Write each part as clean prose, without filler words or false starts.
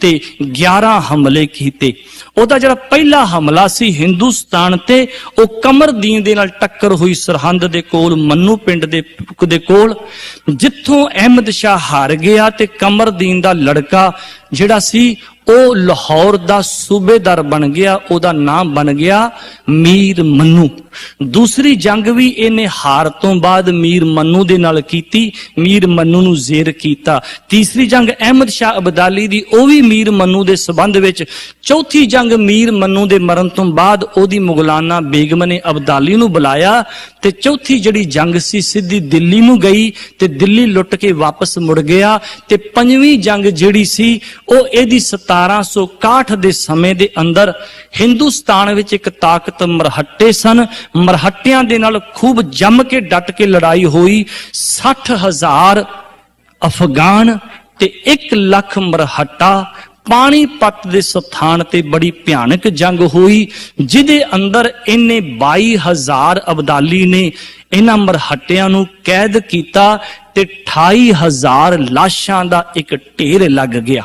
ते 11 हमले कीते। ਉਹਦਾ ਜਿਹੜਾ ਪਹਿਲਾ ਹਮਲਾ ਸੀ ਹਿੰਦੁਸਤਾਨ ਤੇ ਉਹ ਕਮਰਦੀਨ ਦੇ ਨਾਲ ਟੱਕਰ ਹੋਈ ਸਰਹੰਦ ਦੇ ਕੋਲ ਮੰਨੂ ਪਿੰਡ ਦੇ ਕੋਲ, ਜਿੱਥੋਂ ਅਹਿਮਦ ਸ਼ਾਹ ਹਾਰ ਗਿਆ ਤੇ ਕਮਰਦੀਨ ਦਾ ਲੜਕਾ ਜਿਹੜਾ ਸੀ ਉਹ ਲਾਹੌਰ ਦਾ ਸੂਬੇਦਾਰ ਬਣ ਗਿਆ। ਉਹਦਾ ਨਾਮ ਬਣ ਗਿਆ ਮੀਰ ਮੰਨੂ। ਦੂਸਰੀ ਜੰਗ ਵੀ ਇਹਨੇ ਹਾਰ ਤੋਂ ਬਾਅਦ ਮੀਰ ਮੰਨੂ ਦੇ ਨਾਲ ਕੀਤੀ, ਮੀਰ ਮੰਨੂ ਨੂੰ ਜ਼ੇਰ ਕੀਤਾ। ਤੀਸਰੀ ਜੰਗ ਅਹਿਮਦ ਸ਼ਾਹ ਅਬਦਾਲੀ ਦੀ, ਉਹ ਵੀ ਮੀਰ ਮੰਨੂ ਦੇ ਸਬੰਧ ਵਿੱਚ। ਚੌਥੀ ਜੰਗ ਮੀਰ ਮੰਨੂ ਦੇ ਮਰਨ ਤੋਂ ਬਾਅਦ ਉਹਦੀ ਮੁਗਲਾਨਾ ਬੇਗਮ ਨੇ ਅਬਦਾਲੀ ਨੂੰ ਬੁਲਾਇਆ ਤੇ ਚੌਥੀ ਜਿਹੜੀ ਜੰਗ ਸੀ ਸਿੱਧੀ ਦਿੱਲੀ ਨੂੰ ਗਈ ਤੇ ਦਿੱਲੀ ਲੁੱਟ ਕੇ ਵਾਪਸ ਮੁੜ ਗਿਆ। ਤੇ ਪੰਜਵੀਂ ਜੰਗ ਜਿਹੜੀ ਸੀ ਉਹ ਇਹਦੀ 1761 ਦੇ ਸਮੇਂ ਦੇ ਅੰਦਰ ਹਿੰਦੁਸਤਾਨ ਵਿੱਚ ਇੱਕ ਤਾਕਤ ਮਰਹੱਟੇ ਸਨ। ਮਰਹੱਟਿਆਂ ਦੇ ਨਾਲ ਖੂਬ ਜੰਮ ਕੇ ਡਟ ਕੇ ਲੜਾਈ ਹੋਈ। 60,000 ਅਫਗਾਨ ਤੇ 1 ਲੱਖ ਮਰਹੱਟਾ। ਪਾਣੀਪਤ ਦੇ ਸਥਾਨ ਤੇ ਬੜੀ ਭਿਆਨਕ ਜੰਗ ਹੋਈ, ਜਿਹਦੇ ਅੰਦਰ ਇਹਨੇ 22,000 ਅਬਦਾਲੀ ਨੇ ਇਹਨਾਂ ਮਰਹੱਟਿਆਂ ਨੂੰ ਕੈਦ ਕੀਤਾ ਤੇ 28,000 ਲਾਸ਼ਾਂ ਦਾ ਇੱਕ ਢੇਰ ਲੱਗ ਗਿਆ।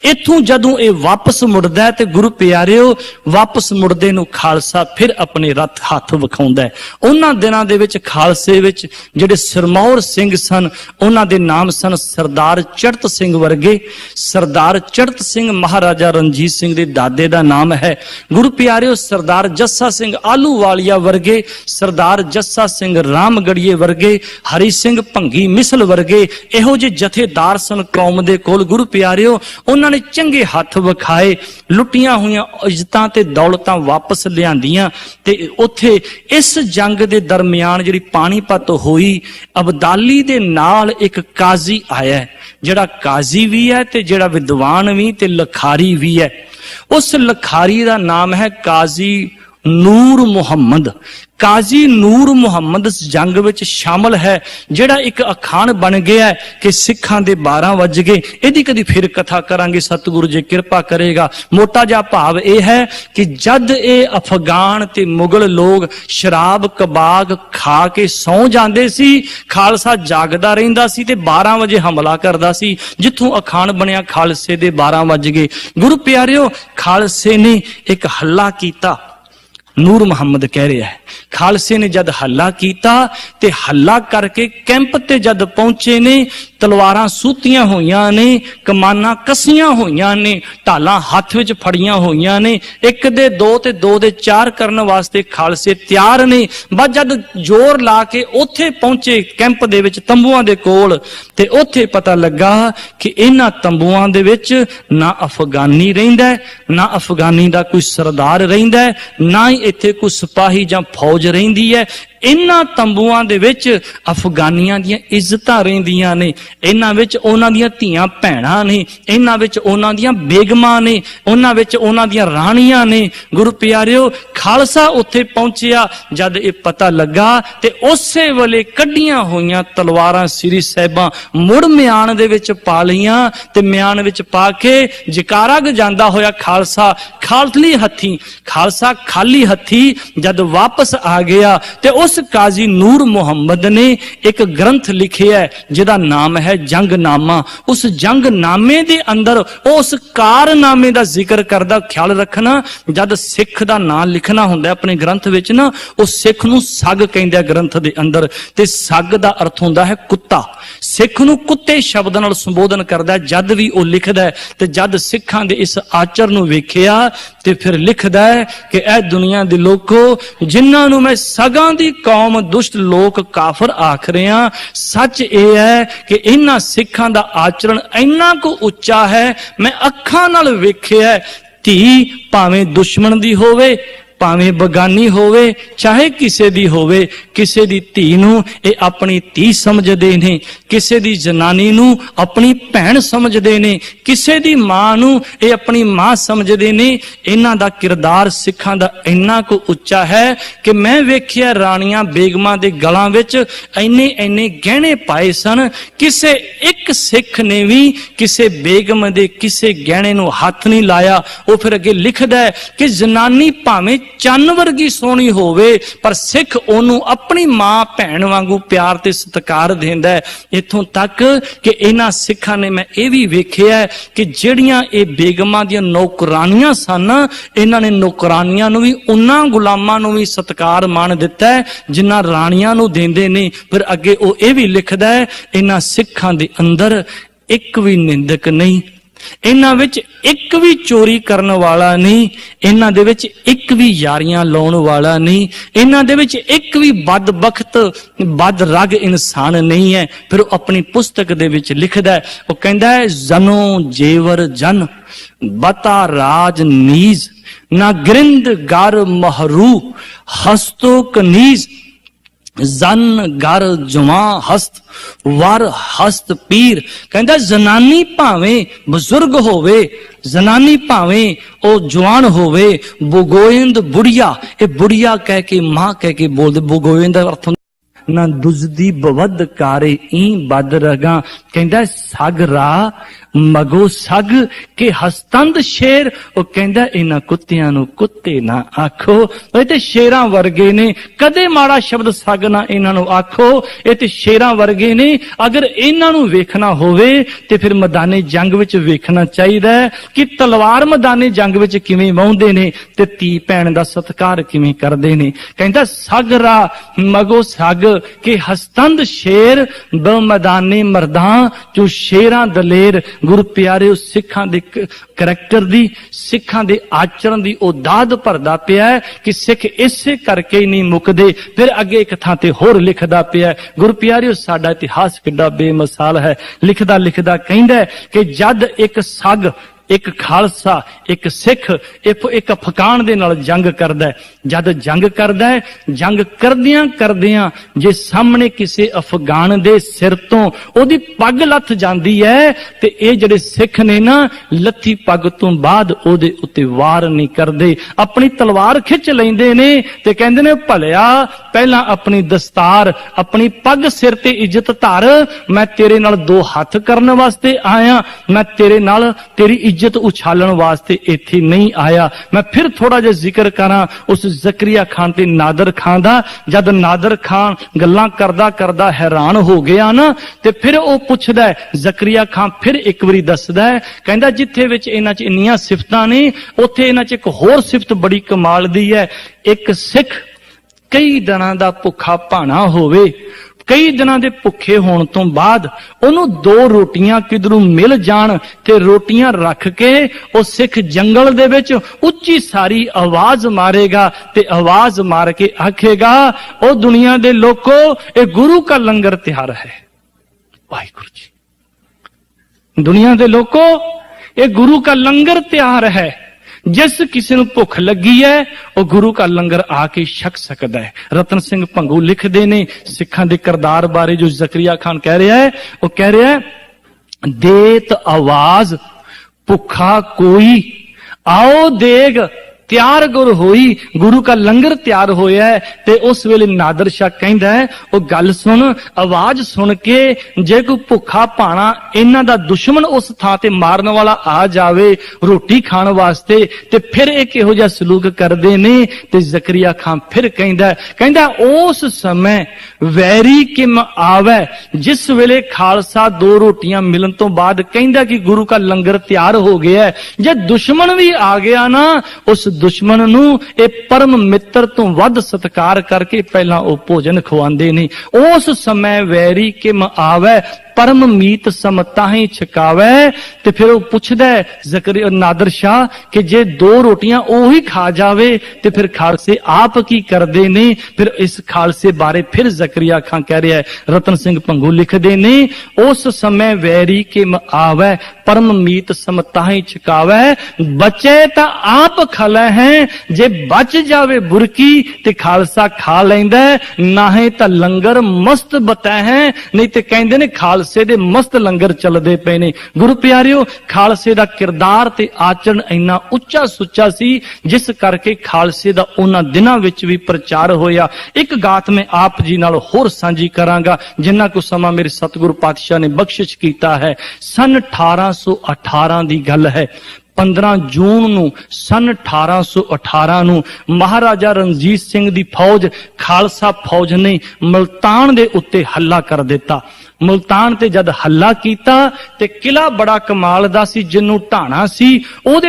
ਇੱਥੋਂ ਜਦੋਂ ਇਹ ਵਾਪਸ ਮੁੜਦਾ ਹੈ ਤੇ ਗੁਰੂ ਪਿਆਰਿਓ, ਵਾਪਸ ਮੁੜਦੇ ਨੂੰ ਖਾਲਸਾ ਫਿਰ ਆਪਣੇ ਰੱਥ ਹੱਥ ਵਿਖਾਉਂਦਾ ਹੈ। ਉਹਨਾਂ ਦਿਨਾਂ ਦੇ ਵਿੱਚ ਖਾਲਸੇ ਵਿੱਚ ਜਿਹੜੇ ਸਿਰਮੌਰ ਸਿੰਘ ਸਨ, ਉਹਨਾਂ ਦੇ ਨਾਮ ਸਨ ਸਰਦਾਰ ਚੜਤ ਸਿੰਘ ਵਰਗੇ। ਸਰਦਾਰ ਚੜਤ ਸਿੰਘ ਮਹਾਰਾਜਾ ਰਣਜੀਤ ਸਿੰਘ ਦੇ ਦਾਦੇ ਦਾ ਨਾਮ ਹੈ। ਗੁਰੂ ਪਿਆਰਿਓ, ਸਰਦਾਰ ਜੱਸਾ ਸਿੰਘ ਆਲੂਵਾਲੀਆ ਵਰਗੇ, ਸਰਦਾਰ ਜੱਸਾ ਸਿੰਘ ਰਾਮਗੜੀਏ ਵਰਗੇ, ਹਰੀ ਸਿੰਘ ਭੰਗੀ ਮਿਸਲ ਵਰਗੇ ਇਹੋ ਜਿਹੇ ਜਥੇਦਾਰ ਸਨ ਕੌਮ ਦੇ ਕੋਲ। ਗੁਰੂ ਪਿਆਰਿਓ, ਉਹਨਾਂ ਨੇ ਚੰਗੇ ਹੱਥ ਵਿਖਾਏ, ਲੁੱਟੀਆਂ ਹੋਈਆਂ ਇੱਜ਼ਤਾਂ ਤੇ ਦੌਲਤਾਂ ਵਾਪਸ ਲਿਆਂਦੀਆਂ। ਤੇ ਉੱਥੇ ਇਸ ਜੰਗ ਦੇ ਦਰਮਿਆਨ ਜਿਹੜੀ ਪਾਣੀਪਤ ਹੋਈ, ਅਬਦਾਲੀ ਦੇ ਨਾਲ ਇੱਕ ਕਾਜ਼ੀ ਆਇਆ, ਜਿਹੜਾ ਕਾਜ਼ੀ ਵੀ ਹੈ ਤੇ ਜਿਹੜਾ ਵਿਦਵਾਨ ਵੀ ਤੇ ਲਖਾਰੀ ਵੀ ਹੈ। ਉਸ ਲਖਾਰੀ ਦਾ ਨਾਮ ਹੈ ਕਾਜ਼ੀ ਨੂਰ ਮੁਹੰਮਦ। ਕਾਜ਼ੀ ਨੂਰ ਮੁਹੰਮਦ ਇਸ ਜੰਗ ਵਿੱਚ ਸ਼ਾਮਲ ਹੈ, ਜਿਹੜਾ ਇੱਕ ਅਖਾਣ ਬਣ ਗਿਆ ਕਿ ਸਿੱਖਾਂ ਦੇ 12 ਵੱਜ ਗਏ। ਇਹਦੀ ਕਦੀ ਫਿਰ ਕਥਾ ਕਰਾਂਗੇ, ਸਤਿਗੁਰੂ ਜੀ ਕਿਰਪਾ ਕਰੇਗਾ। ਮੋਟਾ ਜਿਹਾ ਭਾਵ ਇਹ ਹੈ ਕਿ ਜਦ ਇਹ ਅਫਗਾਨ ਤੇ ਮੁਗਲ ਲੋਕ ਸ਼ਰਾਬ ਕਬਾਬ ਖਾ ਕੇ ਸੌਂ ਜਾਂਦੇ ਸੀ, ਖਾਲਸਾ ਜਾਗਦਾ ਰਹਿੰਦਾ ਸੀ ਤੇ 12 ਵਜੇ ਹਮਲਾ ਕਰਦਾ ਸੀ। ਜਿੱਥੋਂ ਅਖਾਣ ਬਣਿਆ ਖਾਲਸੇ ਦੇ 12 ਵੱਜ ਗਏ। ਗੁਰੂ ਪਿਆਰਿਓ, ਖਾਲਸੇ ਨੇ ਇੱਕ ਹੱਲਾ ਕੀਤਾ। ਨੂਰ ਮੁਹੰਮਦ ਕਹਿ ਰਿਹਾ ਹੈ, ਖਾਲਸੇ ਨੇ ਜਦ ਹੱਲਾ ਕੀਤਾ ਤੇ ਹੱਲਾ ਕਰਕੇ ਕੈਂਪ ਤੇ ਜਦ ਪਹੁੰਚੇ ਨੇ, ਤਲਵਾਰਾਂ ਸੂਤੀਆਂ ਹੋਈਆਂ ਨੇ, ਕਮਾਨਾਂ ਕਸੀਆਂ ਹੋਈਆਂ ਨੇ, ਢਾਲਾਂ ਹੱਥ ਵਿੱਚ ਫੜੀਆਂ ਹੋਈਆਂ ਨੇ, 1 ਦੇ 2 ਤੇ 2 ਦੇ 4 ਕਰਨ ਵਾਸਤੇ ਖਾਲਸੇ ਤਿਆਰ ਨੇ। ਬਸ ਜਦ ਜ਼ੋਰ ਲਾ ਕੇ ਉੱਥੇ ਪਹੁੰਚੇ ਕੈਂਪ ਦੇ ਵਿੱਚ, ਤੰਬੂਆਂ ਦੇ ਕੋਲ, ਤੇ ਉੱਥੇ ਪਤਾ ਲੱਗਾ ਕਿ ਇਹਨਾਂ ਤੰਬੂਆਂ ਦੇ ਵਿੱਚ ਨਾ ਅਫਗਾਨੀ ਰਹਿੰਦਾ, ਨਾ ਅਫਗਾਨੀ ਦਾ ਕੋਈ ਸਰਦਾਰ ਰਹਿੰਦਾ, ਨਾ ਹੀ ਇੱਥੇ ਕੋਈ ਸਿਪਾਹੀ ਜਾਂ ਫੌਜ ਰਹਿੰਦੀ ਹੈ। ਇਹਨਾਂ ਤੰਬੂਆਂ ਦੇ ਵਿੱਚ ਅਫਗਾਨੀਆਂ ਦੀਆਂ ਇੱਜ਼ਤਾਂ ਰਹਿੰਦੀਆਂ ਨੇ, ਇਹਨਾਂ ਵਿੱਚ ਉਹਨਾਂ ਦੀਆਂ ਧੀਆਂ ਭੈਣਾਂ ਨੇ, ਇਹਨਾਂ ਵਿੱਚ ਉਹਨਾਂ ਦੀਆਂ ਬੇਗਮਾਂ ਨੇ, ਉਹਨਾਂ ਵਿੱਚ ਉਹਨਾਂ ਦੀਆਂ ਰਾਣੀਆਂ ਨੇ। ਗੁਰੂ ਪਿਆਰਿਓ, ਖਾਲਸਾ ਉੱਥੇ ਪਹੁੰਚਿਆ ਜਦ ਇਹ ਪਤਾ ਲੱਗਾ ਤੇ ਉਸੇ ਵੇਲੇ ਕੱਢੀਆਂ ਹੋਈਆਂ ਤਲਵਾਰਾਂ ਸ੍ਰੀ ਸਾਹਿਬਾਂ ਮੁੜ ਮਿਆਨ ਦੇ ਵਿੱਚ ਪਾ ਲਈਆਂ ਤੇ ਮਿਆਨ ਵਿੱਚ ਪਾ ਕੇ ਜਕਾਰਾ ਗਜਾਂਦਾ ਹੋਇਆ ਖਾਲਸਾ ਖਾਲੀ ਹੱਥੀ ਜਦ ਵਾਪਸ ਆ ਗਿਆ ਤੇ ਉਸ ਕਾਜ਼ੀ ਨੂਰ ਮੁਹੰਮਦ ਨੇ ਇੱਕ ਗ੍ਰੰਥ ਲਿਖਿਆ ਜਿਹਦਾ ਨਾਮ ਹੈ ਜੰਗਨਾਮਾ। ਉਸ ਜੰਗਨਾਮੇ ਦੇ ਅੰਦਰ ਉਸ ਕਾਰਨਾਮੇ ਦਾ ਜ਼ਿਕਰ ਕਰਦਾ। ਖਿਆਲ ਰੱਖਣਾ, ਜਦ ਸਿੱਖ ਦਾ ਨਾਮ ਲਿਖਣਾ ਹੁੰਦਾ ਆਪਣੇ ਗ੍ਰੰਥ ਵਿੱਚ ਨਾ, ਉਹ ਸਿੱਖ ਨੂੰ ਸੱਗ ਕਹਿੰਦੇ ਗ੍ਰੰਥ ਦੇ ਅੰਦਰ, ਤੇ ਸੱਗ ਦਾ ਅਰਥ ਹੁੰਦਾ ਹੈ ਕੁੱਤਾ। ਸਿੱਖ ਨੂੰ ਕੁੱਤੇ ਸ਼ਬਦ ਨਾਲ ਸੰਬੋਧਨ ਕਰਦਾ ਜਦ ਵੀ ਉਹ ਲਿਖਦਾ। ਤੇ ਜਦ ਸਿੱਖਾਂ ਦੇ ਇਸ ਆਚਰ ਨੂੰ ਵੇਖਿਆ ਤੇ ਫਿਰ ਲਿਖਦਾ ਹੈ ਕਿ ਇਹ ਦੁਨੀਆ ਦੇ ਲੋਕੋ, ਜਿਨ੍ਹਾਂ ਨੂੰ ਮੈਂ ਸਗਾਂ ਦੀ ਕੌਮ ਦੁਸ਼ਟ ਲੋਕ ਕਾਫਰ ਆਖ ਰਿਹਾ, ਸੱਚ ਇਹ ਹੈ ਕਿ ਇਹਨਾਂ ਸਿੱਖਾਂ ਦਾ ਆਚਰਣ ਇੰਨਾ ਕੁ ਉੱਚਾ ਹੈ, ਮੈਂ ਅੱਖਾਂ ਨਾਲ ਵੇਖਿਆ। ਧੀ ਭਾਵੇਂ ਦੁਸ਼ਮਣ ਦੀ ਹੋਵੇ, ਭਾਵੇਂ ਬਗਾਨੀ ਹੋਵੇ, ਚਾਹੇ ਕਿਸੇ ਦੀ ਹੋਵੇ, ਕਿਸੇ ਦੀ ਧੀ ਨੂੰ ਇਹ ਆਪਣੀ ਧੀ ਸਮਝਦੇ ਨੇ, ਕਿਸੇ ਦੀ ਜਨਾਨੀ ਨੂੰ ਆਪਣੀ ਭੈਣ ਸਮਝਦੇ ਨੇ, ਕਿਸੇ ਦੀ ਮਾਂ ਨੂੰ ਇਹ ਆਪਣੀ ਮਾਂ ਸਮਝਦੇ ਨੇ। ਇਹਨਾਂ ਦਾ ਕਿਰਦਾਰ ਸਿੱਖਾਂ ਦਾ ਇੰਨਾ ਕੁ ਉੱਚਾ ਹੈ ਕਿ ਮੈਂ ਵੇਖਿਆ ਰਾਣੀਆਂ ਬੇਗਮਾਂ ਦੇ ਗਲਾਂ ਵਿੱਚ ਇੰਨੇ ਗਹਿਣੇ ਪਾਏ ਸਨ, ਕਿਸੇ ਇੱਕ ਸਿੱਖ ਨੇ ਵੀ ਕਿਸੇ ਬੇਗਮ ਦੇ ਕਿਸੇ ਗਹਿਣੇ ਨੂੰ ਹੱਥ ਨਹੀਂ ਲਾਇਆ। ਉਹ ਫਿਰ ਅੱਗੇ ਲਿਖਦਾ ਹੈ ਕਿ ਜਨਾਨੀ ਭਾਵੇਂ चंन वर्गी सोहनी होवे पर सिख ओनू अपनी मां भैन वांगू प्यार ते सत्कार देंदा है। इत्थों तक कि इन्हां सिखां ने मैं ये भी वेखिया कि जिहड़ियां ये बेगमां दियां नौकरानियां सन, इन्हां ने नौकरानियां नूं भी उन्हां गुलामां नूं भी सत्कार मान दिता है जिन्हां राणियां नूं देंदे ने। फिर अगे वो ये भी लिखदा है इन्हां सिखां दे अंदर एक भी निंदक नहीं, इन्हां विच एक भी चोरी करन वाला नहीं, इन्हां दे विच एक भी यारियां लाउण वाला नहीं, इन्हां दे विच एक भी बदबख्त बदरग इंसान नहीं है। फिर अपनी पुस्तक दे विच लिखदा है, वो कहंदा है जनो जेवर जन बता राज नीज ना गरिंद गर महरू हस्तो कनीज जन गर जुमा हस्त वर हस्त पीर। कहंदा जनानी भावें बुजुर्ग होवे, जनानी भावें ओ जवान होवे, बुगोइंद बुढ़िया, ये बुढ़िया कह के मां कह के बोलदे। बुगोइंद दा अर्थ ना दुजदी बवद कारे ई बद रगा। कहंदा सग रा मगो सग के हस्तंद शेर। वो कहंदा इन्हां कुत्तियां नूं कुत्ते ना आखो, ये ते शेरां वर्गे ने, कदे माड़ा शब्द सग ना इन्हां नूं आखो, ये ते शेरां वर्गे ने। अगर इन्हां नूं वेखना होवे ते फिर मैदाने जंग विच वेखना चाहिदा है कि तलवार मैदाने जंग विच किवें वाहुंदे ने ते धी भैण दा सत्कार किवें करदे ने। कहंदा सग रा मगो सग के हस्तंद शेर ब मैदाने मर्दां जो शेरां दलेर। गुरु प्यारे सिखां दे करैक्टर दी, सिखां दे आचरण दी ओ दाद भरदा पिया है कि सिख इसे करके ही नहीं मुकदे। फिर अगे एक थां ते होर लिखदा पिया है। गुरु प्यारे साडा इतिहास किड्डा बेमिसाल है। लिखदा लिखदा कहंदा है कि जद एक सग, एक खालसा, एक सिख एक अफगान दे नाल जंग करदा है, जद जंग करदा है, जंग करदियां करदियां जे सामने किसी अफगान दे सिर तो ओदी पग लथ जांदी है ते ये जिहड़े सिख ने ना लथी पग तो बाद ओदे उत्ते वार नहीं करदे, अपनी तलवार खिच लैंदे ने ते कहंदे ने भलिया पहला अपनी दस्तार अपनी पग सिर ते इज्जत धर, मैं तेरे नाल दो हथ करन वास्ते आया, मैं तेरे नाल तेरी इज्जत उछालन वास्ते इत्थे नहीं आया। मैं फिर थोड़ा जिहा जिक्र करा उस जकरिया खान ते नादर खान दा। जद नादर खान गल्लां करदा करदा हैरान हो गया ना ते फिर वो पुछदा है, जकरिया खान फिर एक बारी दसदा है, कहंदा जिथे विच इन्हां च इन्नियां सिफतां ने उत्थे इन्हां च एक होर सिफत बड़ी कमाल दी है। एक सिख कई दिनां दा भुखा भाना होवे, कई दिनां दे भुखे होण तो बाद ओनू दो रोटियां किधरों मिल जाण ते रोटियां रख के ओ सिख जंगल दे विच उच्ची सारी आवाज मारेगा ते आवाज मार के आखेगा, ओ दुनिया दे लोको ए गुरु का लंगर तैयार है। वाहिगुरु जी, दुनिया दे लोको ए गुरु का लंगर तैयार है। जिस किसी को भुख लगी है वह गुरु का लंगर आके छक सकता है। रतन सिंह भंगू लिखते ने सिखां दे किरदार बारे जो जकरिया खान कह रहा है, वो कह रहा है देत आवाज भुखा कोई आओ देग तैयार गुर होई, गुरु का लंगर तैयार होया है। ते उस वेले नादर शाह कहंदा है वो गल सुन, आवाज सुन के जे कोई भुखा भाना इन्हां दा दुश्मन उस थां ते मारन वाला आ जावे रोटी खाण वास्ते ते फिर ये किहो जिहा सलूक करदे ने। ते जकरिया खान फिर कहंदा उस समय वैरी किम आवे, जिस वेले खालसा दो रोटियां मिलन तो बाद कहंदा कि गुरु का लंगर तैयार हो गया है। जे दुश्मन भी आ गया ना उस दुश्मन नू ए परम मित्र तो वध सत्कार करके पहला वो भोजन खवांदे ने। उस समय वैरी किम आवे परम मीत समताही छकावे। ते फिर वो पुछदा है जकरिया नादर शाह कि जे दो रोटियां ओही खा जावे ते फिर खालसे आप की करदे ने। फिर इस खालसे बारे फिर जकरिया खान कह रहा है, रतन सिंह भंगू लिखदे ने उस समय वैरी किम आवे परम मीत समताही छकावे, बचे ता आप खले हैं जे बच जावे बुरकी ते खालसा खा लैंदा, नाहे ता लंगर मस्त बता है। नहीं ते कहंदे ने खालसे दे मस्त लंगर चलदे पे ने। गुरु प्यारियो खालसे दा किरदार ते आचरण इन्ना उच्चा सुच्चा सी जिस करके खालसे दा उन्हां दिनां विच भी प्रचार होया। एक गात मैं आप जी नाल होर सांझी करांगा जिन्ना को समा मेरे सतगुरु पातशाह ने बख्शिश कीता है। सन 1818 दी गल है। 15 ਜੂਨ ਨੂੰ ਸਨ 1818 ਨੂੰ ਮਹਾਰਾਜਾ ਰਣਜੀਤ ਸਿੰਘ ਦੀ ਫੌਜ ਖਾਲਸਾ ਫੌਜ ਨੇ ਮੁਲਤਾਨ ਦੇ ਉੱਤੇ ਹੱਲਾ ਕਰ ਦਿੱਤਾ। ਮੁਲਤਾਨ ਤੇ ਜਦ ਹੱਲਾ ਕੀਤਾ ਤੇ ਕਿਲਾ ਬੜਾ ਕਮਾਲ ਦਾ ਸੀ, ਜਿਹਨੂੰ ਢਾਣਾ ਸੀ ਉਹਦੇ